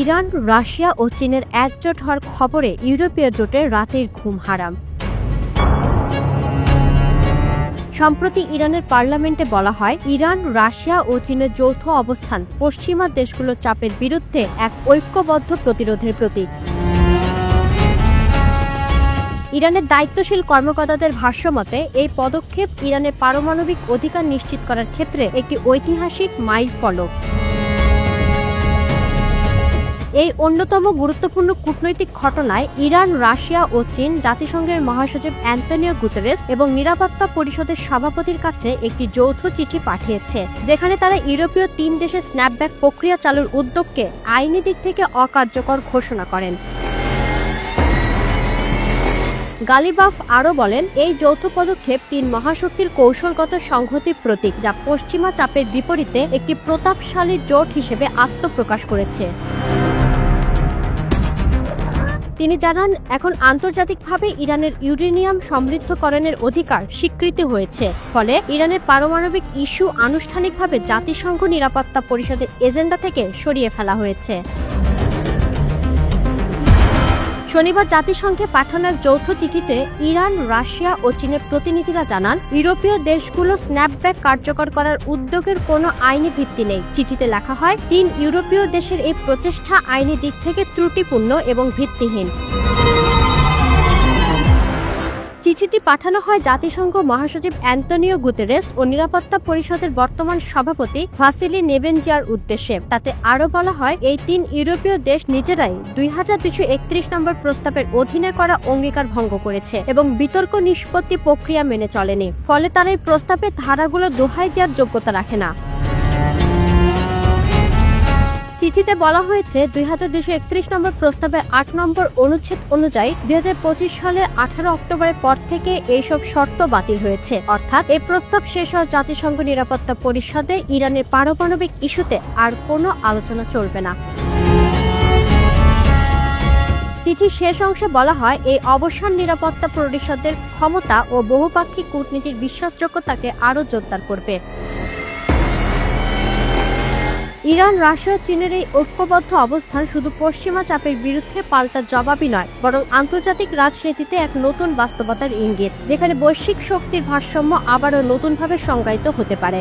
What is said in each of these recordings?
Iran, Russia ও চীনের একজোট হওয়ার খবরে ইউরোপীয় জোটের রাতের ঘুম হারাম। সম্প্রতি ইরানের পার্লামেন্টে বলা হয়, ইরান, রাশিয়া ও চীনের যৌথ অবস্থান পশ্চিমা দেশগুলোর চাপের বিরুদ্ধে এক ঐক্যবদ্ধ প্রতিরোধের প্রতীক। ইরানের দায়িত্বশীল কর্মকর্তাদের ভাষ্যমতে এই পদক্ষেপ ইরানের পারমাণবিক অধিকার নিশ্চিত করার ক্ষেত্রে একটি ঐতিহাসিক মাইলফলক। এই অন্যতম গুরুত্বপূর্ণ কূটনৈতিক ঘটনায় ইরান, রাশিয়া ও চীন জাতিসংঘের মহাসচিব অ্যান্তনিও গুতেরেস এবং নিরাপত্তা পরিষদের সভাপতির কাছে একটি যৌথ চিঠি পাঠিয়েছে, যেখানে তারা ইউরোপীয় 3 দেশের স্ন্যাপব্যাক প্রক্রিয়া চালুর উদ্যোগকে আইনি দিক থেকে অকার্যকর ঘোষণা করেন। গালিবাফ আরও বলেন, এই যৌথ পদক্ষেপ 3 মহাশক্তির কৌশলগত সংহতির প্রতীক, যা পশ্চিমা চাপের বিপরীতে একটি প্রতাপশালী জোট হিসেবে আত্মপ্রকাশ করেছে। তিনি জানান, এখন আন্তর্জাতিকভাবে ইরানের ইউরেনিয়াম সমৃদ্ধকরণের অধিকার স্বীকৃতি হয়েছে, ফলে ইরানের পারমাণবিক ইস্যু আনুষ্ঠানিকভাবে জাতিসংঘ নিরাপত্তা পরিষদের এজেন্ডা থেকে সরিয়ে ফেলা হয়েছে। শনিবার জাতিসংঘে পাঠানো এক যৌথ চিঠিতে ইরান, রাশিয়া ও চীনের প্রতিনিধিরা জানান, ইউরোপীয় দেশগুলো স্ন্যাপব্যাক কার্যকর করার উদ্যোগের কোনো আইনি ভিত্তি নেই। চিঠিতে লেখা হয়, 3 ইউরোপীয় দেশের এই প্রচেষ্টা আইনি দিক থেকে ত্রুটিপূর্ণ এবং ভিত্তিহীন। চিঠিটি পাঠানো হয় জাতিসংঘ মহাসচিব অ্যান্তনিও গুতেরেস ও নিরাপত্তা পরিষদের বর্তমান সভাপতি ভাসিলি নেবেনজিয়ার উদ্দেশ্যে। তাতে আরও বলা হয়, এই 3 ইউরোপীয় দেশ নিজেরাই 2231 নম্বর প্রস্তাবের অধীনে করা অঙ্গীকার ভঙ্গ করেছে এবং বিতর্ক নিষ্পত্তি প্রক্রিয়া মেনে চলেনি, ফলে তারা এই প্রস্তাবের ধারাগুলো দোহাই দেওয়ার যোগ্যতা রাখে না। চিঠিতে বলা হয়েছে, 2231 নম্বর প্রস্তাবের 8 নম্বর অনুচ্ছেদ অনুযায়ী 2025 সালের 18 অক্টোবরের পর থেকে এইসব শর্ত বাতিল হয়েছে, অর্থাৎ এই প্রস্তাব শেষ হওয়া জাতিসংঘ নিরাপত্তা পরিষদে ইরানের পারমাণবিক ইস্যুতে আর কোনো আলোচনা চলবে না। চিঠির শেষ অংশে বলা হয়, এই অবসান নিরাপত্তা পরিষদের ক্ষমতা ও বহুপাক্ষিক কূটনীতির বিশ্বাসযোগ্যতাকে আরও জোরদার করবে। ইরান, রাশিয়া, চীনের এই ঐক্যবদ্ধ অবস্থান শুধু পশ্চিমা চাপের বিরুদ্ধে পাল্টা জবাবই নয়, বরং আন্তর্জাতিক রাজনীতিতে এক নতুন বাস্তবতার ইঙ্গিত, যেখানে বৈশ্বিক শক্তির ভারসাম্য আবারও নতুনভাবে সংজ্ঞায়িত হতে পারে।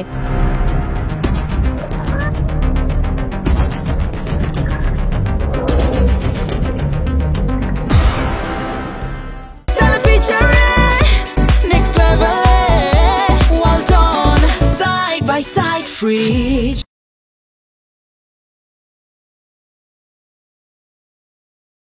Free